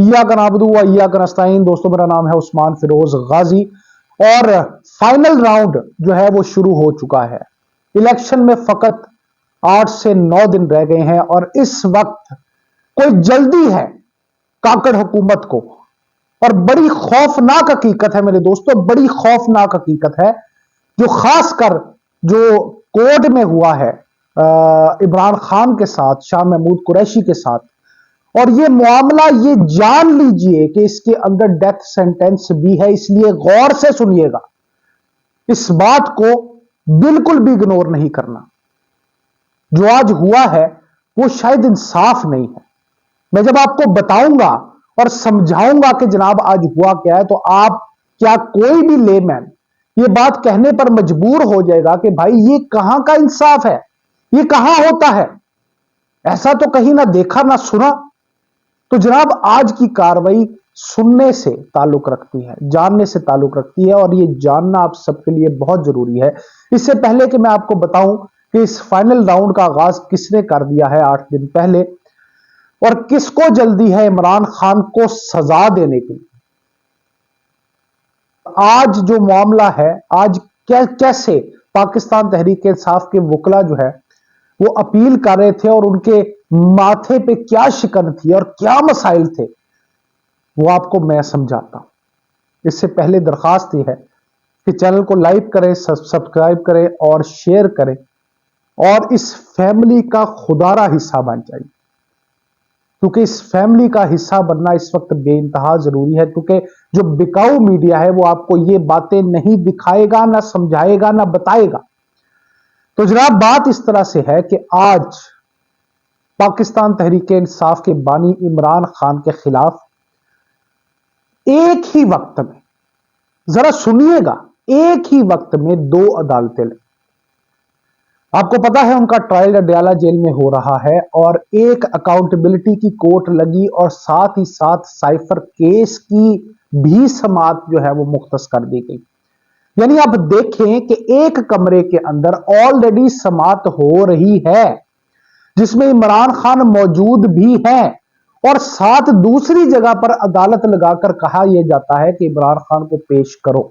इय्याक नअबुदु व इय्याक नस्तईन। दोस्तों मेरा नाम है उस्मान फिरोज गाजी और फाइनल राउंड जो है वो शुरू हो चुका है। इलेक्शन में फकत 8 से 9 दिन रह गए हैं और इस वक्त कोई जल्दी है काकड़ हुकूमत को। और बड़ी खौफनाक हकीकत है मेरे दोस्तों, बड़ी खौफनाक हकीकत है जो खासकर जो कोर्ट में हुआ है इमरान खान के साथ, शाह महमूद कुरैशी के साथ। और ये मामला, ये जान लीजिए कि इसके अंदर डेथ सेंटेंस भी है, इसलिए गौर से सुनिएगा। इस बात को बिल्कुल भी इग्नोर नहीं करना। जो आज हुआ है वो शायद इंसाफ नहीं है। मैं जब आपको बताऊंगा और समझाऊंगा कि जनाब आज हुआ क्या है, तो आप क्या कोई भी लेमैन ये बात कहने पर मजबूर हो जाएगा कि भाई ये कहां का इंसाफ है, ये कहां होता है, ऐसा तो कहीं ना देखा ना सुना। तो जनाब आज की कार्रवाई सुनने से ताल्लुक रखती है, जानने से ताल्लुक रखती है, और ये जानना आप सबके लिए बहुत जरूरी है। इससे पहले कि मैं आपको बताऊं कि इस फाइनल राउंड का आगाज किसने कर दिया है 8 दिन पहले और किसको जल्दी है इमरान खान को सजा देने की। आज जो मामला है, आज कैसे पाकिस्तान तहरीक इंसाफ के वकला जो है वो अपील कर रहे थे और उनके माथे पे क्या शिकन थी और क्या मसाइल थे, वो आपको मैं समझाता हूं। इससे पहले दरखास्त ये है कि चैनल को लाइक करें, सब्सक्राइब करें और शेयर करें और इस फैमिली का खुदारा हिस्सा बन जाइए, क्योंकि इस फैमिली का हिस्सा बनना इस वक्त बेइंतहा जरूरी है। क्योंकि जो बिकाऊ मीडिया है वो आपको ये बातें नहीं दिखाएगा, ना समझाएगा, ना बताएगा। तो जनाब बात इस तरह से है कि आज पाकिस्तान तहरीक इंसाफ के बानी इमरान खान के खिलाफ एक ही वक्त में, जरा सुनिएगा, एक ही वक्त में 2 अदालतें लगी। आपको पता है उनका ट्रायल अडयाला जेल में हो रहा है और एक अकाउंटेबिलिटी की कोर्ट लगी और साथ ही साथ साइफर केस की भी समाअत जो है वो मुख्तस कर दी गई। यानी आप देखें कि एक कमरे के अंदर ऑलरेडी समाअत हो रही है जिसमें इमरान खान मौजूद भी है और साथ दूसरी जगह पर अदालत लगाकर कहा यह जाता है कि इमरान खान को पेश करो।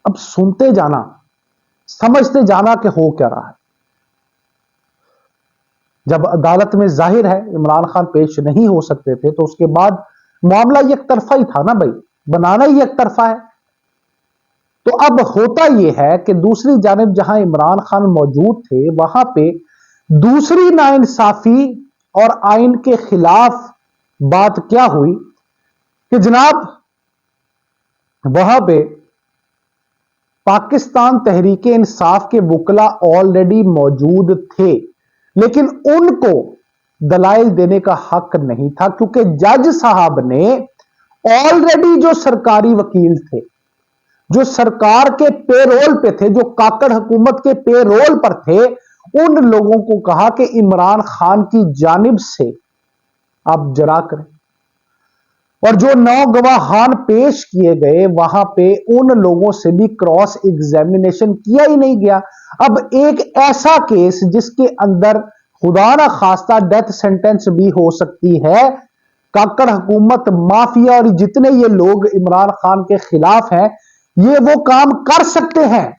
अब सुनते जाना, समझते जाना कि हो क्या रहा है। जब अदालत में जाहिर है इमरान खान पेश नहीं हो सकते थे तो उसके बाद मामला एक तरफा ही था ना भाई, बनाना ही एक तरफा है। तो अब होता यह है कि दूसरी जानिब जहां इमरान खान मौजूद थे वहां पे दूसरी नाइंसाफी और आइन के खिलाफ बात क्या हुई कि जनाब वहां पे पाकिस्तान तहरीक इंसाफ के वकला ऑलरेडी मौजूद थे, लेकिन उनको दलाइल देने का हक नहीं था क्योंकि जज साहब ने ऑलरेडी जो सरकारी वकील थे, जो सरकार के पेरोल पे थे, जो काकड़ हुकूमत के पेरोल पर थे, उन लोगों को कहा कि इमरान खान की जानिब से आप जरा करें। और जो 9 गवाहान पेश किए गए वहां पे उन लोगों से भी क्रॉस एग्जामिनेशन किया ही नहीं गया। अब एक ऐसा केस जिसके अंदर खुदा ना खास्ता डेथ सेंटेंस भी हो सकती है, काकड़ हुकूमत, माफिया और जितने ये लोग इमरान खान के खिलाफ हैं ये वो काम कर सकते हैं,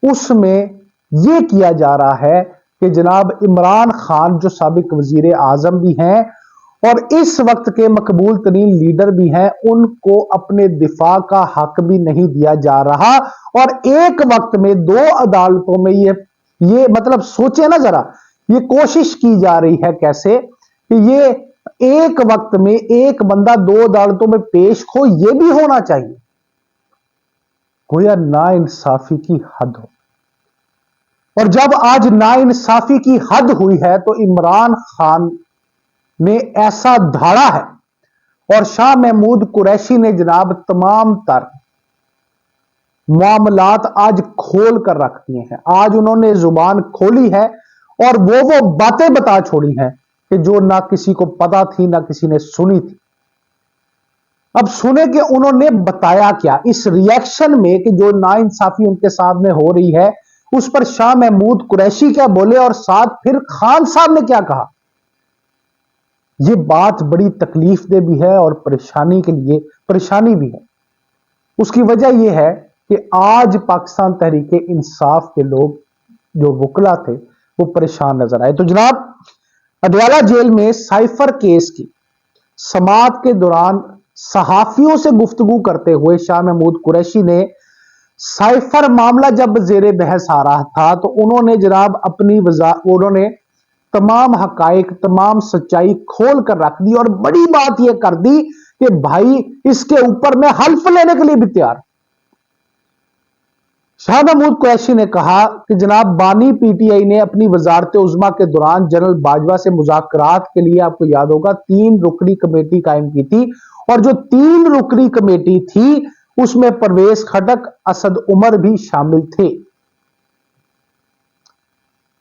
उसमें यह किया जा रहा है कि जनाब इमरान खान जो साबिक वजीर आजम भी हैं और इस वक्त के मकबूल तरीन लीडर भी हैं, उनको अपने दिफा का हक भी नहीं दिया जा रहा। और एक वक्त में 2 अदालतों में ये मतलब सोचे ना जरा, ये कोशिश की जा रही है कैसे कि ये एक वक्त में एक बंदा 2 अदालतों में पेश हो, ये भी होना चाहिए। गोया नाइंसाफी की हद हो। और जब आज नाइंसाफी की हद हुई है तो इमरान खान ने ऐसा धाड़ा है और शाह महमूद कुरैशी ने जनाब तमाम तर मामलात आज खोल कर रख दिए हैं। आज उन्होंने जुबान खोली है और वो बातें बता छोड़ी हैं कि जो ना किसी को पता थी ना किसी ने सुनी थी। अब सुने कि उन्होंने बताया क्या इस रिएक्शन में कि जो नाइंसाफी उनके सामने हो रही है उस पर शाह महमूद कुरैशी क्या बोले और साथ फिर खान साहब ने क्या कहा, یہ بات بڑی تکلیف دہ بھی ہے اور پریشانی کے لیے پریشانی بھی ہے۔ اس کی وجہ یہ ہے کہ آج پاکستان تحریک انصاف کے لوگ جو وکلا تھے وہ پریشان نظر آئے۔ تو جناب اڈیالہ جیل میں سائفر کیس کی سماعت کے دوران صحافیوں سے گفتگو کرتے ہوئے شاہ محمود قریشی نے سائفر معاملہ جب زیر بحث آ رہا تھا تو انہوں نے جناب انہوں نے تمام حقائق تمام سچائی کھول کر رکھ دی اور بڑی بات یہ کر دی کہ بھائی اس کے اوپر میں حلف لینے کے لیے بھی تیار۔ شاہ محمود قریشی نے کہا کہ جناب بانی پی ٹی آئی نے اپنی وزارت عظمیٰ کے دوران جنرل باجوہ سے مذاکرات کے لیے آپ کو یاد ہوگا 3 رکنی کمیٹی قائم کی تھی، اور جو 3 رکنی کمیٹی تھی اس میں پرویز خٹک اسد عمر بھی شامل تھے۔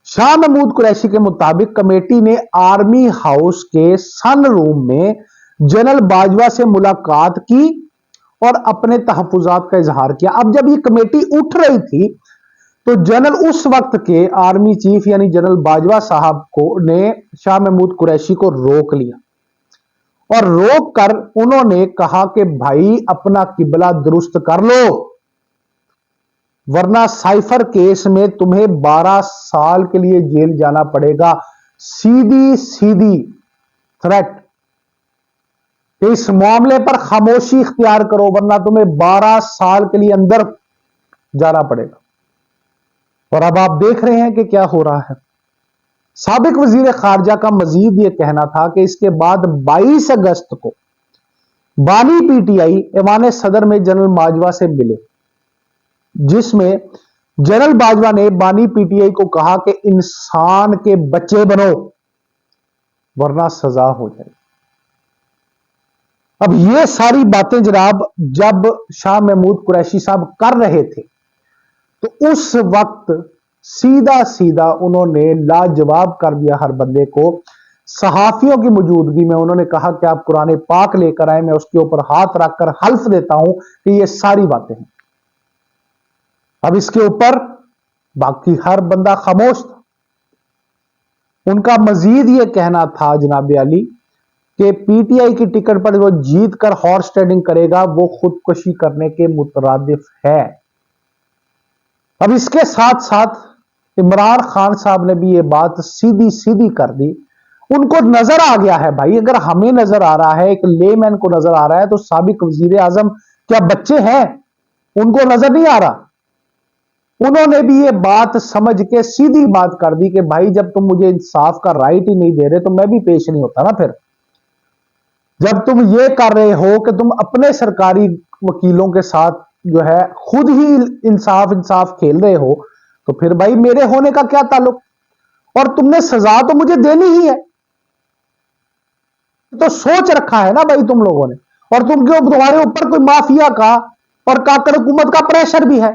شاہ محمود قریشی کے مطابق کمیٹی نے آرمی ہاؤس کے سن روم میں جنرل باجوہ سے ملاقات کی اور اپنے تحفظات کا اظہار کیا۔ اب جب یہ کمیٹی اٹھ رہی تھی تو جنرل اس وقت کے آرمی چیف یعنی جنرل باجوہ صاحب نے شاہ محمود قریشی کو روک لیا اور روک کر انہوں نے کہا کہ بھائی اپنا قبلہ درست کر لو ورنہ سائفر کیس میں تمہیں 12 سال کے لیے جیل جانا پڑے گا۔ سیدھی تھریٹ، اس معاملے پر خاموشی اختیار کرو ورنہ تمہیں 12 سال کے لیے اندر جانا پڑے گا۔ اور اب آپ دیکھ رہے ہیں کہ کیا ہو رہا ہے۔ سابق وزیر خارجہ کا مزید یہ کہنا تھا کہ اس کے بعد 22 اگست کو بانی پی ٹی آئی ایوان صدر میں جنرل باجوہ سے ملے، جس میں جنرل باجوہ نے بانی پی ٹی آئی کو کہا کہ انسان کے بچے بنو ورنہ سزا ہو جائے۔ اب یہ ساری باتیں جناب جب شاہ محمود قریشی صاحب کر رہے تھے تو اس وقت سیدھا انہوں نے لاجواب کر دیا ہر بندے کو۔ صحافیوں کی موجودگی میں انہوں نے کہا کہ آپ قرآن پاک لے کر آئے، میں اس کے اوپر ہاتھ رکھ کر حلف دیتا ہوں کہ یہ ساری باتیں ہیں۔ اب اس کے اوپر باقی ہر بندہ خاموش تھا۔ ان کا مزید یہ کہنا تھا جناب علی کہ پی ٹی آئی کی ٹکٹ پر وہ جیت کر ہارس ٹریڈنگ کرے گا وہ خودکشی کرنے کے مترادف ہے۔ اب اس کے ساتھ ساتھ عمران خان صاحب نے بھی یہ بات سیدھی کر دی۔ ان کو نظر آ گیا ہے بھائی، اگر ہمیں نظر آ رہا ہے، ایک لے مین کو نظر آ رہا ہے، تو سابق وزیر اعظم کیا بچے ہیں؟ ان کو نظر نہیں آ رہا؟ انہوں نے بھی یہ بات سمجھ کے سیدھی بات کر دی کہ بھائی جب تم مجھے انصاف کا رائٹ ہی نہیں دے رہے تو میں بھی پیش نہیں ہوتا نا۔ پھر جب تم یہ کر رہے ہو کہ تم اپنے سرکاری وکیلوں کے ساتھ جو ہے خود ہی انصاف کھیل رہے ہو تو پھر بھائی میرے ہونے کا کیا تعلق؟ اور تم نے سزا تو مجھے دینی ہی ہے، تو سوچ رکھا ہے نا بھائی تم لوگوں نے، اور تمہارے اوپر کوئی مافیا کا اور کاکڑ حکومت کا پریشر بھی ہے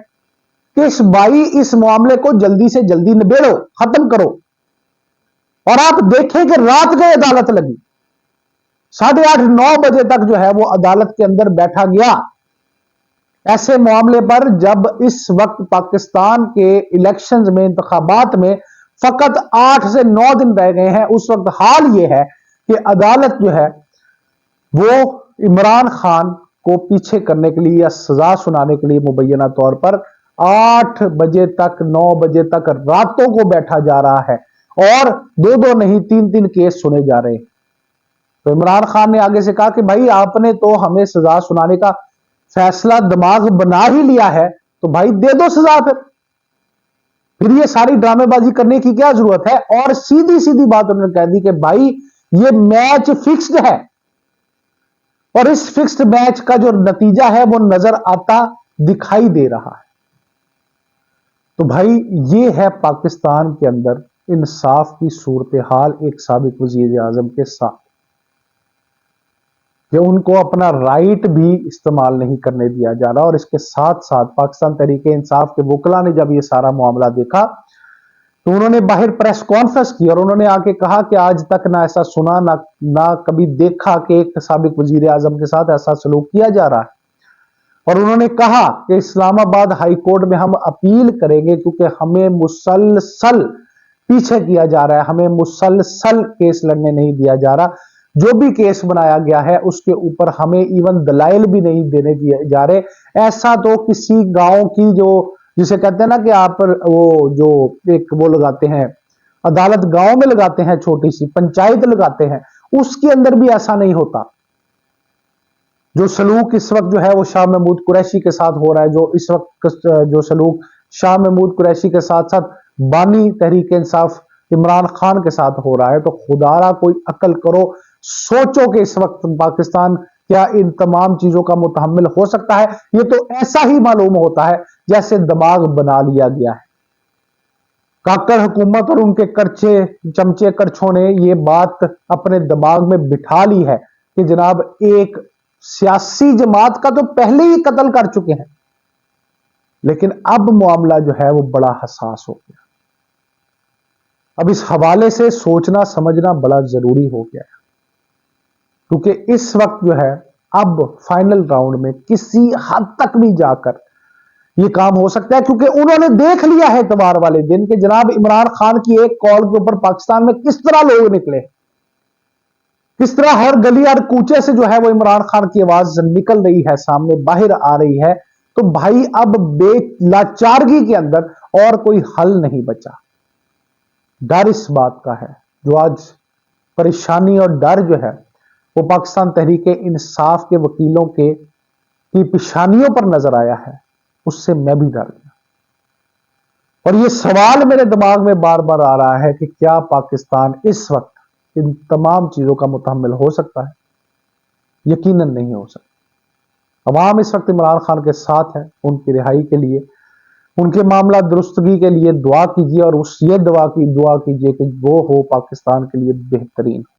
کہ اس معاملے کو جلدی سے جلدی نبیڑو، ختم کرو۔ اور آپ دیکھیں کہ رات گئے عدالت لگی، 8:30 9 بجے تک جو ہے وہ عدالت کے اندر بیٹھا گیا ایسے معاملے پر جب اس وقت پاکستان کے الیکشنز میں انتخابات میں فقط 8 سے 9 دن رہ گئے ہیں۔ اس وقت حال یہ ہے کہ عدالت جو ہے وہ عمران خان کو پیچھے کرنے کے لیے یا سزا سنانے کے لیے مبینہ طور پر 8 بجے تک 9 بجے تک راتوں کو بیٹھا جا رہا ہے اور 2 نہیں 3 کیس سنے جا رہے ہیں۔ تو عمران خان نے آگے سے کہا کہ بھائی آپ نے تو ہمیں سزا سنانے کا فیصلہ دماغ بنا ہی لیا ہے تو بھائی دے دو سزا، پھر یہ ساری ڈرامے بازی کرنے کی کیا ضرورت ہے؟ اور سیدھی بات انہوں نے کہہ دی کہ بھائی یہ میچ فکسڈ ہے اور اس فکسڈ میچ کا جو نتیجہ ہے وہ نظر آتا دکھائی دے رہا ہے۔ تو بھائی یہ ہے پاکستان کے اندر انصاف کی صورتحال ایک سابق وزیر اعظم کے ساتھ، کہ ان کو اپنا رائٹ بھی استعمال نہیں کرنے دیا جا رہا۔ اور اس کے ساتھ ساتھ پاکستان تحریک انصاف کے وکلا نے جب یہ سارا معاملہ دیکھا تو انہوں نے باہر پریس کانفرنس کی اور انہوں نے آ کے کہا کہ آج تک نہ ایسا سنا نہ کبھی دیکھا کہ ایک سابق وزیر اعظم کے ساتھ ایسا سلوک کیا جا رہا ہے۔ اور انہوں نے کہا کہ اسلام آباد ہائی کورٹ میں ہم اپیل کریں گے کیونکہ ہمیں مسلسل پیچھے کیا جا رہا ہے، ہمیں مسلسل کیس لڑنے نہیں دیا جا رہا۔ जो भी केस बनाया गया है उसके ऊपर हमें इवन दलाइल भी नहीं देने दिए जा रहे। ऐसा तो किसी गांव की जो जिसे कहते हैं ना कि आप वो जो एक वो लगाते हैं अदालत गांव में लगाते हैं, छोटी सी पंचायत लगाते हैं, उसके अंदर भी ऐसा नहीं होता। जो सलूक इस वक्त जो है वो शाह महमूद कुरैशी के साथ हो रहा है, जो इस वक्त जो सलूक शाह महमूद कुरैशी के साथ साथ बानी तहरीक इंसाफ इमरान खान के साथ हो रहा है, तो खुदारा कोई अकल करो, सोचो कि इस वक्त पाकिस्तान क्या इन तमाम चीजों का मुतहम्मिल हो सकता है। ये तो ऐसा ही मालूम होता है जैसे दिमाग बना लिया गया है। काकड़ हुकूमत और उनके करचे चमचे करछों ने ये बात अपने दिमाग में बिठा ली है कि जनाब एक सियासी जमात का तो पहले ही कत्ल कर चुके हैं, लेकिन अब मामला जो है वो बड़ा हसास हो गया। अब इस हवाले से सोचना समझना बड़ा जरूरी हो गया है, क्योंकि इस वक्त जो है अब फाइनल राउंड में किसी हद तक भी जाकर ये काम हो सकता है, क्योंकि उन्होंने देख लिया है इतवार वाले दिन कि जनाब इमरान खान की एक कॉल के ऊपर पाकिस्तान में किस तरह लोग निकले, किस तरह हर गली हर कूचे से जो है वो इमरान खान की आवाज निकल रही है, सामने बाहर आ रही है। तो भाई अब बेलाचारगी के अंदर और कोई हल नहीं बचा। डर इस बात का है, जो आज परेशानी और डर जो है वो पाकिस्तान तहरीक इंसाफ के वकीलों के की पेशानियों पर नजर आया है, उससे मैं भी डर गया। और ये सवाल मेरे दिमाग में बार बार आ रहा है कि क्या पाकिस्तान इस वक्त इन तमाम चीजों का मुतहम्मिल हो सकता है? यकीनन नहीं हो सकता। अवाम इस वक्त इमरान खान के साथ है, उनकी रिहाई के लिए, उनके मामला दुरुस्तगी के लिए दुआ कीजिए, और उस ये दुआ कीजिए कि वो हो पाकिस्तान के लिए बेहतरीन।